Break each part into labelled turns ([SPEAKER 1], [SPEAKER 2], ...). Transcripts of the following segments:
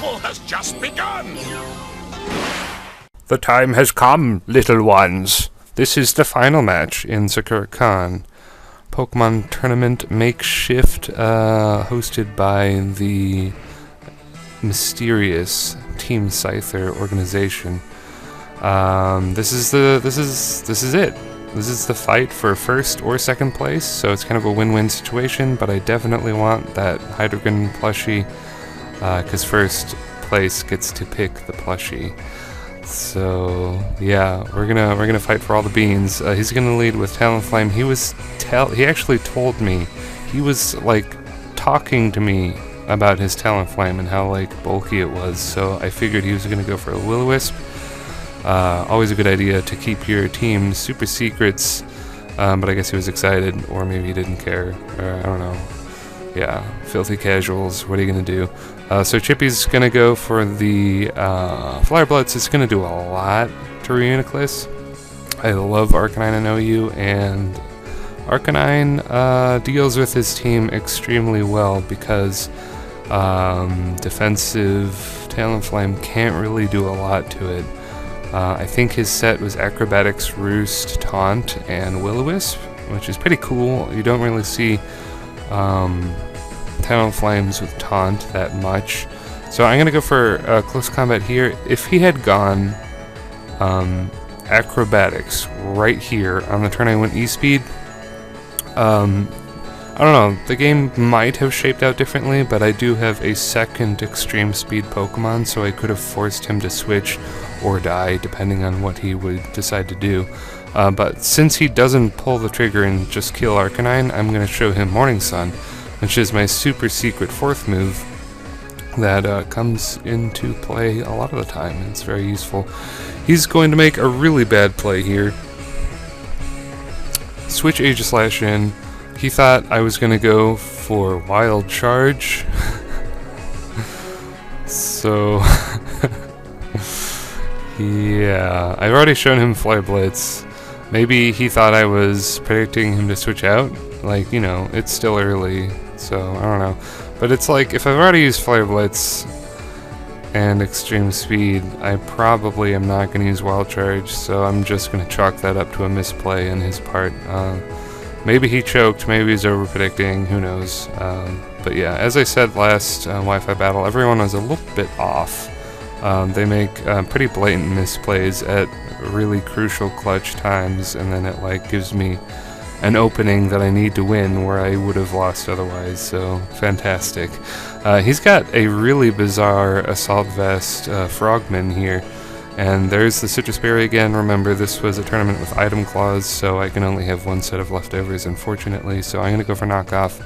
[SPEAKER 1] battle has just begun!
[SPEAKER 2] The time has come, little ones. This is the final match in Sakura Con. Pokemon Tournament Makeshift, hosted by the mysterious Team Scyther organization. This is it. This is the fight for first or second place, so it's kind of a win-win situation, but I definitely want that Hydreigon plushie, because first place gets to pick the plushie. So yeah, we're gonna fight for all the beans. He's gonna lead with Talonflame. He actually told me, he was like talking to me about his Talonflame and how like bulky it was, so I figured he was gonna go for a Will-O-Wisp. Always a good idea to keep your team super secrets, but I guess he was excited, or maybe he didn't care, or I don't know. Yeah, filthy casuals, what are you gonna do? So Chippy's gonna go for the Flyer Blitz. It's gonna do a lot to Reuniclus. I love Arcanine and OU, and Arcanine deals with his team extremely well because defensive Talonflame can't really do a lot to it. I think his set was Acrobatics, Roost, Taunt, and Will-O-Wisp, which is pretty cool. You don't really see Talonflames with Taunt that much. So I'm going to go for Close Combat here. If he had gone Acrobatics right here on the turn I went E-Speed, I don't know, the game might have shaped out differently, but I do have a second Extreme Speed Pokemon, so I could have forced him to switch or die, depending on what he would decide to do. But since he doesn't pull the trigger and just kill Arcanine, I'm going to show him Morning Sun, which is my super secret fourth move that comes into play a lot of the time. It's very useful. He's going to make a really bad play here. Switch Aegislash in. He thought I was going to go for Wild Charge. So, yeah, I've already shown him Flare Blitz. Maybe he thought I was predicting him to switch out. Like, you know, it's still early, so I don't know. But it's like, if I've already used Flare Blitz and Extreme Speed, I probably am not going to use Wild Charge, so I'm just going to chalk that up to a misplay on his part. Maybe he choked, maybe he's over-predicting, who knows. But yeah, as I said last Wi-Fi battle, everyone was a little bit off. They make pretty blatant misplays at really crucial clutch times, and then it like gives me an opening that I need to win where I would have lost otherwise, so fantastic. He's got a really bizarre Assault Vest Frogman here. And there's the Citrus Berry again. Remember, this was a tournament with item clause, so I can only have one set of leftovers, unfortunately. So I'm going to go for knockoff.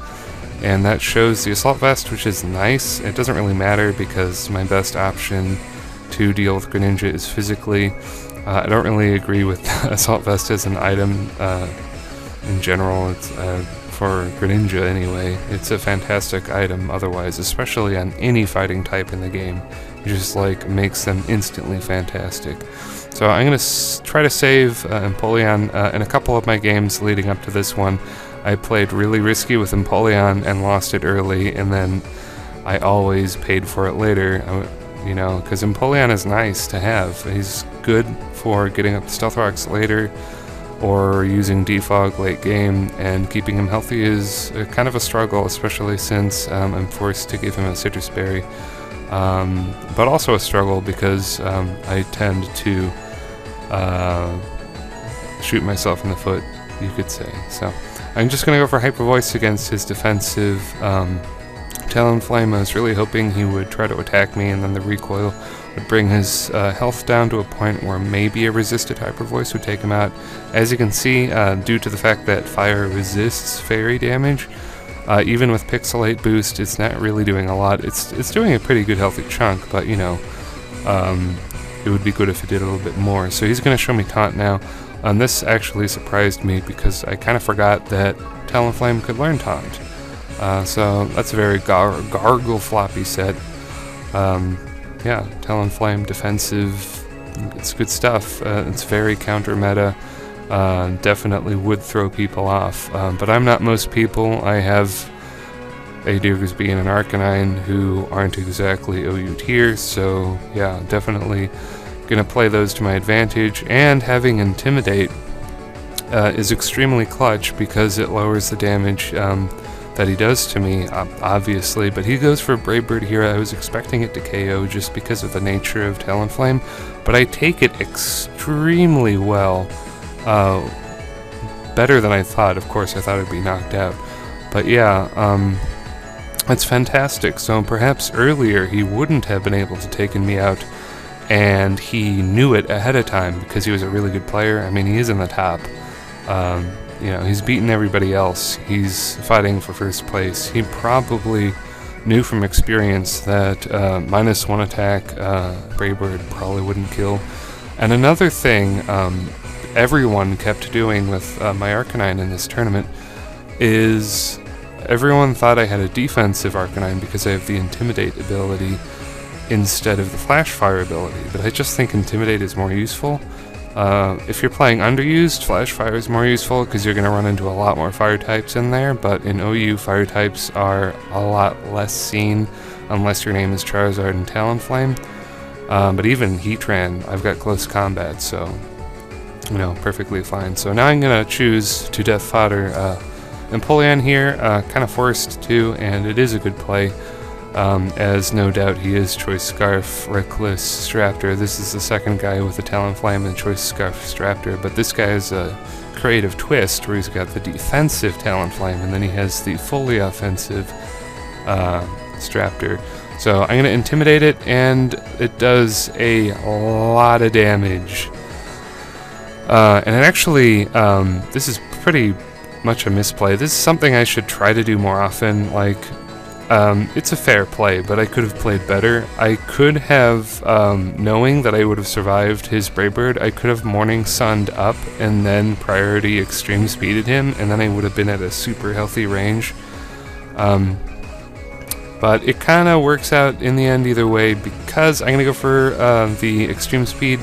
[SPEAKER 2] And that shows the Assault Vest, which is nice. It doesn't really matter because my best option to deal with Greninja is physically. I don't really agree with Assault Vest as an item in general. It's, for Greninja anyway. It's a fantastic item otherwise, especially on any fighting type in the game. It just like makes them instantly fantastic. So I'm going to try to save Empoleon. In a couple of my games leading up to this one, I played really risky with Empoleon and lost it early, and then I always paid for it later, you know, because Empoleon is nice to have. He's good for getting up Stealth Rocks later, or using Defog late game, and keeping him healthy is kind of a struggle, especially since I'm forced to give him a Citrus Berry. But also a struggle because I tend to shoot myself in the foot, you could say. So I'm just going to go for Hyper Voice against his defensive Talonflame. I was really hoping he would try to attack me, and then the recoil would bring his health down to a point where maybe a resisted Hyper Voice would take him out. As you can see, due to the fact that fire resists fairy damage, even with Pixelate Boost, it's not really doing a lot. It's doing a pretty good healthy chunk, but you know, it would be good if it did a little bit more. So he's going to show me Taunt now. This actually surprised me because I kind of forgot that Talonflame could learn Taunt. So that's a very gargle floppy set. Yeah, Talonflame, defensive, it's good stuff. It's very counter meta. Definitely would throw people off, but I'm not most people. I have a Diggersby and an Arcanine who aren't exactly OU tier, so yeah, definitely gonna play those to my advantage. And having Intimidate is extremely clutch because it lowers the damage that he does to me, obviously, but he goes for Brave Bird here. I was expecting it to KO just because of the nature of Talonflame, but I take it extremely well, better than I thought. Of course, I thought it'd be knocked out, but yeah, it's fantastic. So perhaps earlier he wouldn't have been able to taken me out, and he knew it ahead of time because he was a really good player. I mean, he is in the top. You know, he's beaten everybody else. He's fighting for first place. He probably knew from experience that -1 attack Brave Bird probably wouldn't kill. And another thing everyone kept doing with my Arcanine in this tournament is everyone thought I had a defensive Arcanine because I have the Intimidate ability instead of the Flash Fire ability, but I just think Intimidate is more useful. If you're playing underused, Flash Fire is more useful because you're going to run into a lot more fire types in there, but in OU, fire types are a lot less seen unless your name is Charizard and Talonflame. But even Heatran, I've got close combat, so, you know, perfectly fine. So now I'm going to choose to Death Fodder Empoleon here, kind of forced to, and it is a good play. As no doubt he is Choice Scarf, Reckless, Straptor. This is the second guy with the Talonflame and Choice Scarf, Straptor, but this guy is a creative twist where he's got the defensive Talonflame and then he has the fully offensive Straptor. So I'm going to Intimidate it, and it does a lot of damage. And it actually, this is pretty much a misplay. This is something I should try to do more often, like, it's a fair play, but I could have played better. I could have, knowing that I would have survived his Brave Bird, I could have Morning Sunned up and then priority extreme speeded him, and then I would have been at a super healthy range. But it kind of works out in the end either way because I'm going to go for the extreme speed.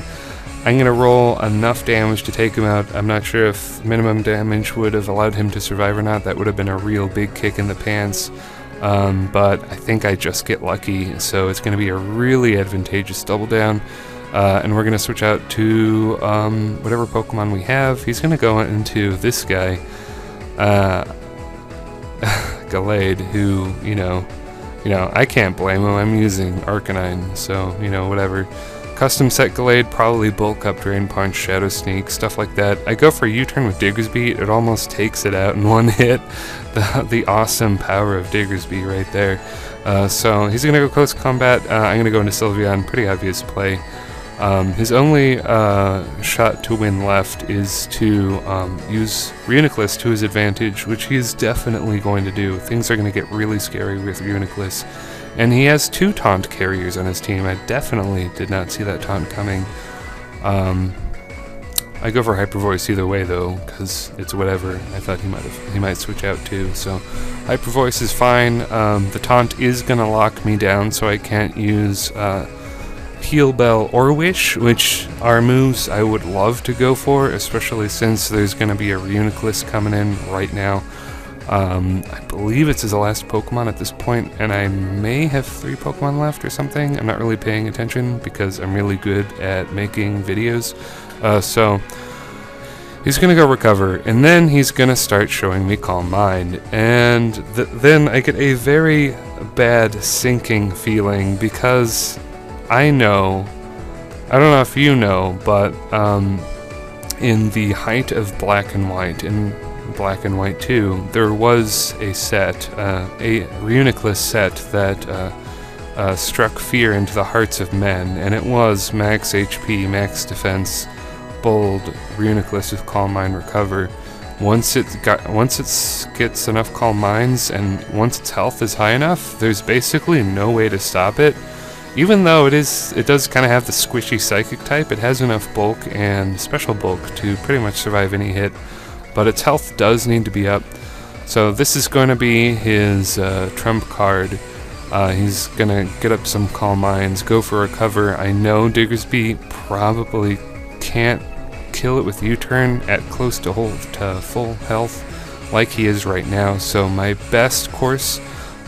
[SPEAKER 2] I'm going to roll enough damage to take him out. I'm not sure if minimum damage would have allowed him to survive or not. That would have been a real big kick in the pants. But I think I just get lucky, so it's going to be a really advantageous double down, and we're going to switch out to whatever Pokemon we have. He's going to go into this guy, Gallade, who, you know, I can't blame him. I'm using Arcanine, so, you know, whatever. Custom set Gallade, probably bulk up Drain Punch, Shadow Sneak, stuff like that. I go for a U-turn with Diggersby. It almost takes it out in one hit. The awesome power of Diggersby right there. So he's going to go close combat. I'm going to go into Sylveon. Pretty obvious play. His only shot to win left is to use Reuniclus to his advantage, which he is definitely going to do. Things are going to get really scary with Reuniclus. And he has 2 taunt carriers on his team. I definitely did not see that taunt coming. I go for Hyper Voice either way though, because it's whatever. I thought he might switch out too. So Hyper Voice is fine. The taunt is gonna lock me down, so I can't use Heal Bell or Wish, which are moves I would love to go for, especially since there's gonna be a Reuniclus coming in right now. I believe it's his last Pokemon at this point, and I may have 3 Pokemon left or something. I'm not really paying attention because I'm really good at making videos. So he's gonna go recover, and then he's gonna start showing me Calm Mind, and then I get a very bad sinking feeling because I know, I don't know if you know, but in the height of Black and White, in Black and White 2, there was a set, a Reuniclus set that struck fear into the hearts of men, and it was max HP, max defense, bold Reuniclus with Calm Mind Recover. Once it gets enough Calm Minds, and once its health is high enough, there's basically no way to stop it. Even though it does kind of have the squishy Psychic type, it has enough bulk and special bulk to pretty much survive any hit. But its health does need to be up. So this is going to be his trump card. He's going to get up some Calm Minds, go for Recover. I know Diggersby probably can't kill it with U-turn at close to full health like he is right now. So my best course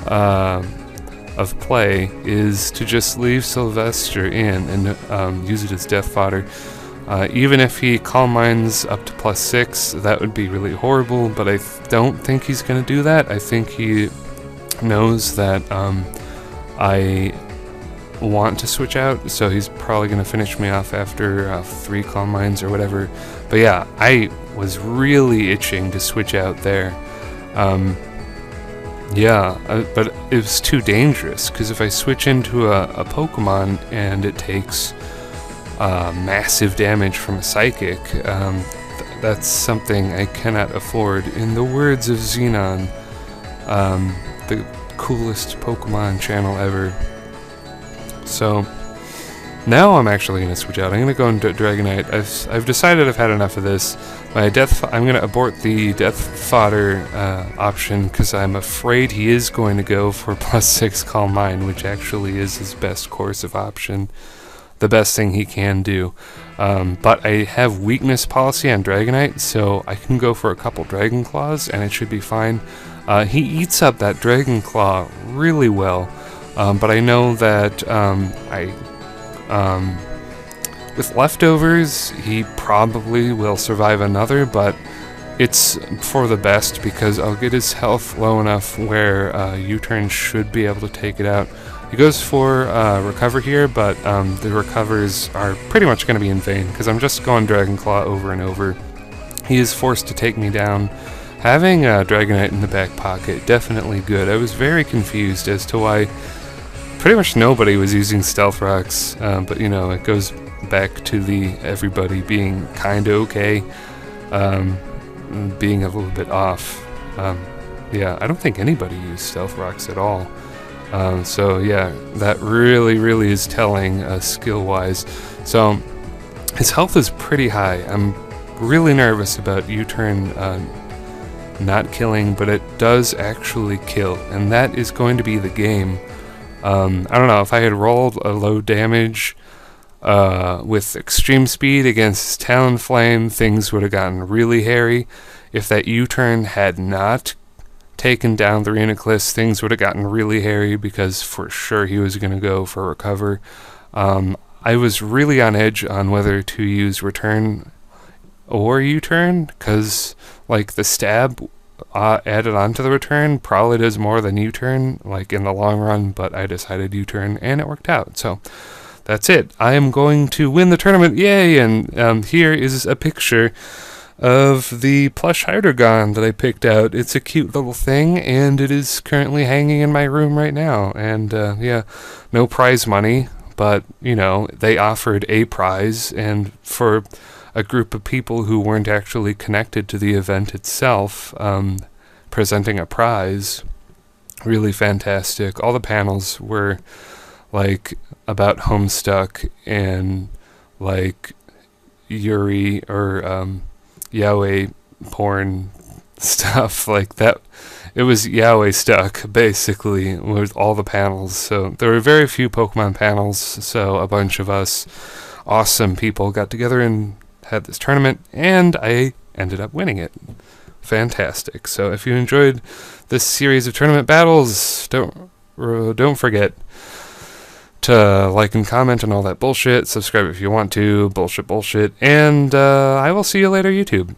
[SPEAKER 2] of play is to just leave Sylvester in and use it as death fodder. Even if he calm minds up to +6, that would be really horrible, but I don't think he's going to do that. I think he knows that I want to switch out, so he's probably going to finish me off after 3 calm minds or whatever. But yeah, I was really itching to switch out there. But it was too dangerous, because if I switch into a Pokemon and it takes massive damage from a Psychic, that's something I cannot afford. In the words of Xenon, the coolest Pokemon channel ever. So now I'm actually going to switch out. I'm going to go into Dragonite. I've decided I've had enough of this. I'm going to abort the death fodder option, because I'm afraid he is going to go for +6 calm mind, which actually is his best course of option. The best thing he can do. But I have weakness policy on Dragonite, so I can go for a couple Dragon Claws and it should be fine. He eats up that Dragon Claw really well, but I know that with leftovers he probably will survive another, but it's for the best, because I'll get his health low enough where U-turn should be able to take it out. He goes for recover here, but the recovers are pretty much going to be in vain, because I'm just going Dragon Claw over and over. He is forced to take me down. Having Dragonite in the back pocket, definitely good. I was very confused as to why pretty much nobody was using Stealth Rocks, but you know, it goes back to the everybody being kinda okay, being a little bit off. Yeah, I don't think anybody used Stealth Rocks at all. So yeah, that really is telling skill-wise. So his health is pretty high. I'm really nervous about U-turn not killing, but it does actually kill, and that is going to be the game. I don't know, if I had rolled a low damage with extreme speed against Talonflame, things would have gotten really hairy. If that U-turn had not taken down the Reuniclus, things would have gotten really hairy, because for sure he was going to go for recover. I was really on edge on whether to use return or U-turn, because like the stab added onto the return probably does more than U-turn, like in the long run, but I decided U-turn and it worked out. So that's it. I am going to win the tournament, yay! And here is a picture of the plush Hydreigon that I picked out. It's a cute little thing, and it is currently hanging in my room right now. And yeah, no prize money, but you know, they offered a prize, and for a group of people who weren't actually connected to the event itself, presenting a prize, really fantastic. All the panels were like about Homestuck and like Yuri or yaoi porn stuff like that. It was yaoi stuck basically with all the panels. So there were very few Pokemon panels, so a bunch of us awesome people got together and had this tournament, and I ended up winning it. Fantastic. So if you enjoyed this series of tournament battles, don't forget to like and comment and all that bullshit. Subscribe if you want to. Bullshit. And I will see you later, YouTube.